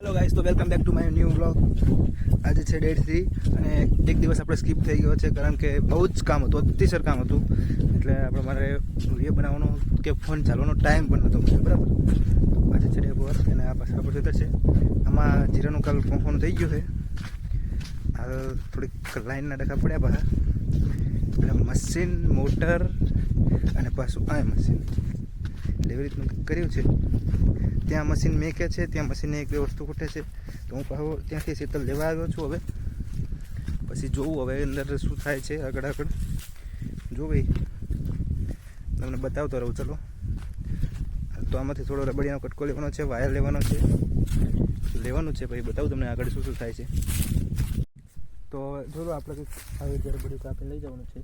Hello guys, તો welcome back to my new vlog. આજે છે ડેટ 3 અને એક દિવસ આપણે સ્કીપ થઈ ગયો છે કારણ કે બહુ જ કામ હતું, અતિશય કામ હતું. એટલે આપણે મારે વિડીયો બનાવવાનો કે ફોન ચાલવાનો ટાઈમ પણ નહોતો મળ્યો, બરાબર. આજે છે ડે 4 અને આ પાછળ આપણું ખેતર છે. આમાં જીરાનું કાલ ફોન થઈ ગયું છે. હાલ થોડીક લાઈનના ડખા પડ્યા પાછા એટલે મશીન, મોટર અને પાછું આ મશીન એવી રીતનું કર્યું છે. ત્યાં મશીન મેકે છે, ત્યાં મશીનને એક બે વસ્તુ ખૂટે છે, તો હું પાછો ત્યાંથી શીતલ લેવા આવ્યો છું. હવે પછી જોવું હવે અંદર શું થાય છે. આગળ જો ભાઈ તમને બતાવતો રહું. ચલો, તો આમાંથી થોડો રબડીનો કટકો લેવાનો છે, વાયર લેવાનું છે પછી બતાવું તમને આગળ શું થાય છે. તો જોડો આપણે કંઈક આવી રીતે રબડી કાપીને લઈ જવાનું છે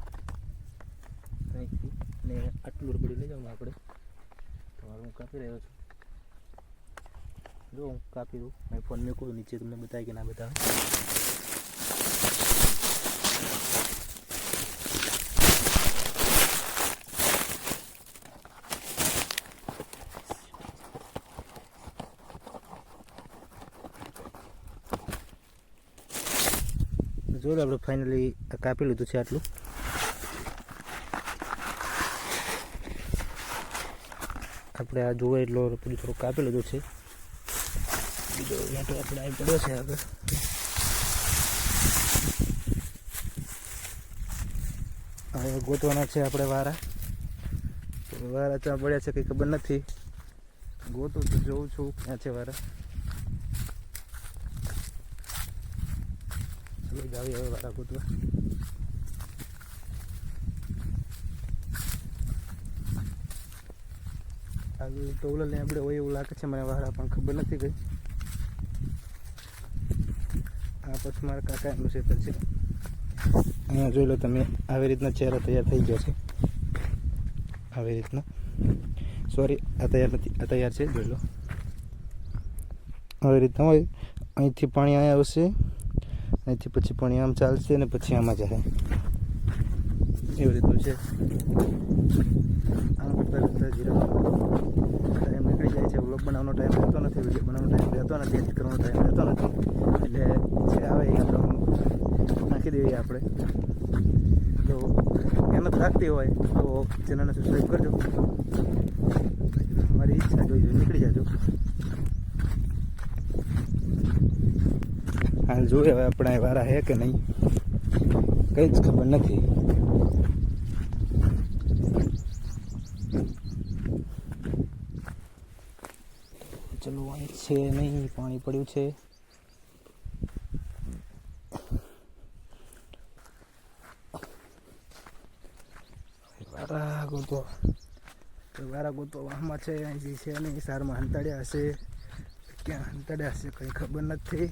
કંઈકથી, ને આટલું રબડી લઈ જવાનું આપણે. તો હું કાપી રહ્યો છું. જો હું કાપી દઉં, મેં ફોન મૂકું નીચે, તમને બતાવે કે ના બતાવે. જો આપણે ફાઇનલી કાપી લીધું છે આટલું. આપણે આ જોવે એટલો બધું થોડું કાપી લીધું છે. બીજો ઘાટો આપણે આવી પડ્યો છે આગળ. હવે ગોતવાના છે આપણે વારા. તો વારા ત્યાં પડ્યા છે કંઈ ખબર નથી. ગોતું તો જોઉં છું ક્યાં છે વારા. ચલો જાવી હવે વારા ગોતવા. આગળ તો ઓલા આપણે હોય એવું લાગે છે મને વારા, પણ ખબર નથી કઈ. આ પછી મારા કાકા એમનું ખેતર છે. અહીંયા જોઈ લો તમે, આવી રીતના ચહેરો તૈયાર થઈ ગયો છે. આવી રીતના, સોરી આ તૈયાર નથી, આ તૈયાર છે. જોઈ લો આવી રીતના હોય. અહીંથી પાણી અહીંયા આવશે, અહીંથી પછી પાણી આમ ચાલશે અને પછી આમાં જાય, એવી રીતનું છે. આમ કરતા જીરા ટાઈમ નીકળી જાય છે. વ્લોગ બનાવવાનો ટાઈમ રહેતો નથી, વિડીયો બનાવવાનો ટાઈમ રહેતો નથી, એડિટ કરવાનો ટાઈમ રહેતો નથી. એટલે જે આવે એ આપણે નાખી દઈએ. આપણે તો મહેનત લાગતી હોય તો ચેનલને સબસ્ક્રાઈબ કરજો. મારી ઈચ્છા જોઈ નીકળી જાજો. હાલ જોઈએ હવે આપણે વારા હે કે નહીં, કંઈ જ ખબર નથી. ચલો અહીં છે નહીં, પાણી પડ્યું છે. વારા ગોતો આમાં છે, અહીંથી છે નહીં. સારમાં હંતાડ્યા હશે, ક્યાં હંતાડ્યા હશે કંઈ ખબર નથી.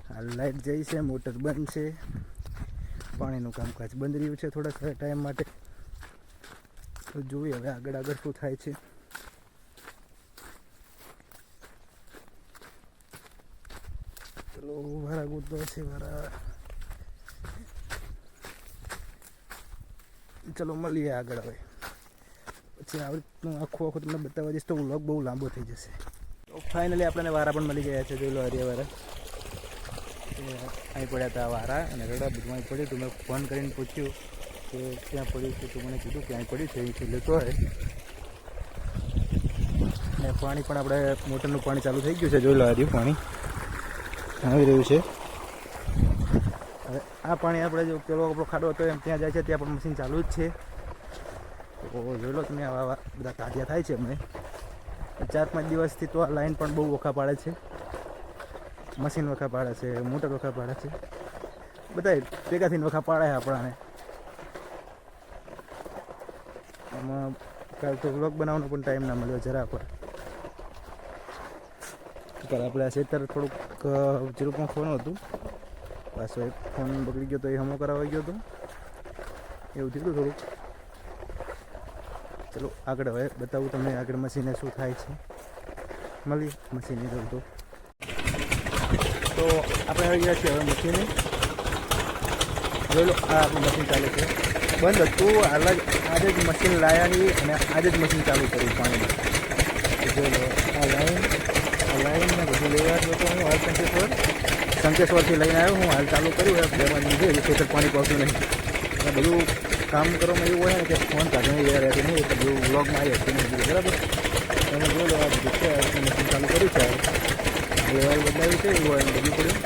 હાલ લાઈટ જઈ છે, મોટર બંધ છે, પાણીનું કામકાજ બંધ રહ્યું છે થોડાક ટાઈમ માટે. તો જોઈએ હવે આગળ શું થાય છે. ચલો વારા ગોતો છે વારા. ચલો મળીએ આગળ. હવે પછી આવી રીતનું આખું તમને બતાવવા જઈશ તો વ્લોગ બહુ લાંબો થઈ જશે. તો ફાઇનલી આપણને વારા પણ મળી ગયા છે. જોઈ લો હરિયા વારા અહીં પડ્યા હતા વારા, અને રડા બધું અહીં પડ્યું હતું. મેં ફોન કરીને પૂછ્યું કે ક્યાં પડ્યું છે, તો મને કીધું કે અહીં પડ્યું છે, અહીંથી લેતો હોય. અને પાણી પણ આપણે મોટરનું પાણી ચાલુ થઈ ગયું છે. જોઈ લો હરિયું પાણી આવી રહ્યું છે. હવે આ પાણી આપણે જો પેલો આપણો ખાડો હતો એમ ત્યાં જાય છે, ત્યાં પણ મશીન ચાલુ જ છે. તો જોઈ લો તમે, આવા બધા કાઢિયા થાય છે હમણાં 4-5 દિવસથી. તો આ લાઈન પણ બહુ વખા પાડે છે, મશીન વખા પાડે છે, મોટર વખા પાડે છે, બધા ભેગા થઈને વખા પાડે છે આપણાને. આમાં કાલ તો વ્લોગ બનાવવાનો પણ ટાઈમ ના મળ્યો જરા પર. આપણે આ ખેતર થોડુંક ચીરૂપમાં ખોવાનું હતું, પાછો એક ફોન બગડી ગયો તો એ હમો કરાવાઈ ગયો હતો, એવું થયું થોડુંક. ચલો આગળ હવે બતાવું તમને આગળ મશીને શું થાય છે. મળી મશીને જોઉં તો આપણે આવી ગયા છીએ હવે મશીને. જોઈ લો આ આપણું મશીન ચાલે છે. બંધ હતું, હાલ જ આજે જ મશીન લાવ્યા અને આજે જ મશીન ચાલુ કર્યું પાણીમાં. જોઈ લો આ લાઈન ને બધું લેવા ગયો તો હું હાલ શંકેશ્વરથી લઈને આવ્યો હું હાલ ચાલુ કર્યું 2 વાગે ખેતર પાણી પાવતું નહીં બધું કામ કરવામાં એવું હોય ને કે ફોન કાઢીને એ રહેતી નહીં એટલે બધું વ્લોગમાં આવી હતી નહીં બરાબર તમે જોઈ લો આ બધું છે મશીન ચાલુ કર્યું છે લેવાલ બદલાવી છે એવું હોય બધું પડ્યું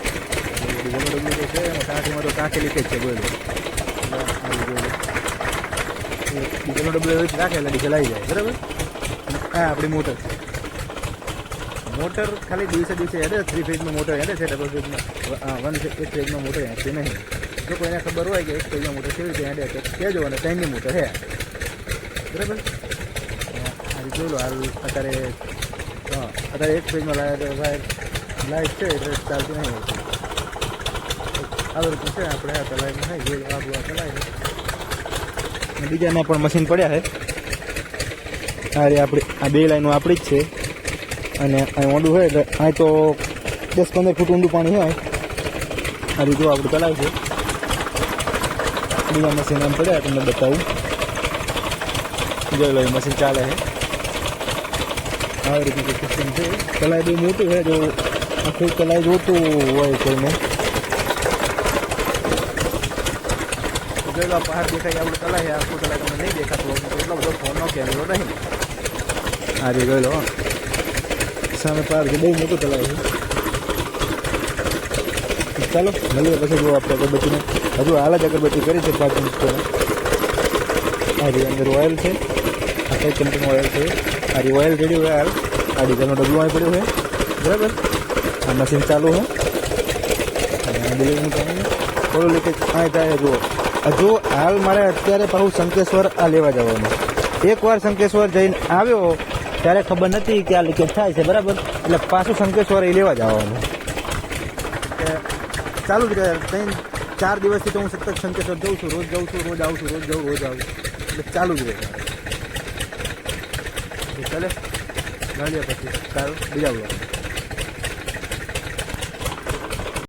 ડબલ્યુ તો છે અને ટાંકીમાં તો ટાંકી લીકેજ છે બોલો ડીઝલનો ડબલ્યુ એવી રાખે એટલે ડીઝલ આવી જાય બરાબર હા આપણી મોટર ખાલી દિવસે હેડે 3 ફેઝમાં મોટર હેડે છે ડબલ ફેઝમાં 1 ફેઝમાં મોટર હેડતી નહીં જો કોઈને ખબર હોય કે 1 ફેઝમાં મોટર કેવી રીતે હેડે તો કહેજો અને 3ની મોટર હે બરાબર આજે જોઈ લો હાલ અત્યારે 1 ફેઝમાં લાઈટ છે એટલે ચાલતું નહીં હોતું આવી રીતનું છે આપણે આ ચલાવીને નહીં જોઈ લો આ ચલાવીને બીજાના પણ મશીન પડ્યા છે આપણી આ 2 લાઈનો આપણી જ છે અને અહીં ઊંડું હોય એટલે અહીં તો 10-15 ફૂટ ઊંડું પાણી હોય આ રીતે આપણે ચલાવીશું બીજા મશીન આમ પડ્યા તમને બતાવું જોઈ લો એ મશીન ચાલે છે આવી રીતનું સિસ્ટમ છે કલાઈ બહુ મોટું છે જો આખું કલાઈ જોતું હોય કોઈને જોઈ લો પહાડ દેખાય આપણું કલાઈ છે આખું કલાઈ તમને નહીં દેખાતું એટલો બધો ફોનનો કેમેરો નહીં આ જે જોઈ લો સામે પાર છે બહુ મોટું તલાવ છે ચાલો મળીએ પછી જો આપણે અગરબત્તીને હજુ હાલ જ અગરબત્તી કરી છે 5 મિનિટ પહેલાં આ જે અંદર ઓઇલ છે આ કઈ કંપનીનું ઓઇલ છે આ જે ઓઇલ રેડી હોય હાલ આ ડીઝલનો ડબલું અહીં પડ્યું છે બરાબર આ મશીન ચાલુ છે અને ડિલિવરીનું પાણી થોડું લીકેજ અહીં થાય જુઓ હજુ હાલ મારે અત્યારે પાછું શંકેશ્વર આ લેવા જવાનું એકવાર શંકેશ્વર જઈને આવ્યો ત્યારે ખબર નથી કે આ લીકેજ થાય છે બરાબર એટલે પાછું શંકેશ્વર એ લેવા જવાનું ચાલુ જ રહે 3-4 દિવસથી તો હું સતત શંકેશ્વર જઉં છું રોજ આવું છું રોજ આવું એટલે ચાલુ જ રહે ચાલે મળીએ પછી સારું બીજા બોલો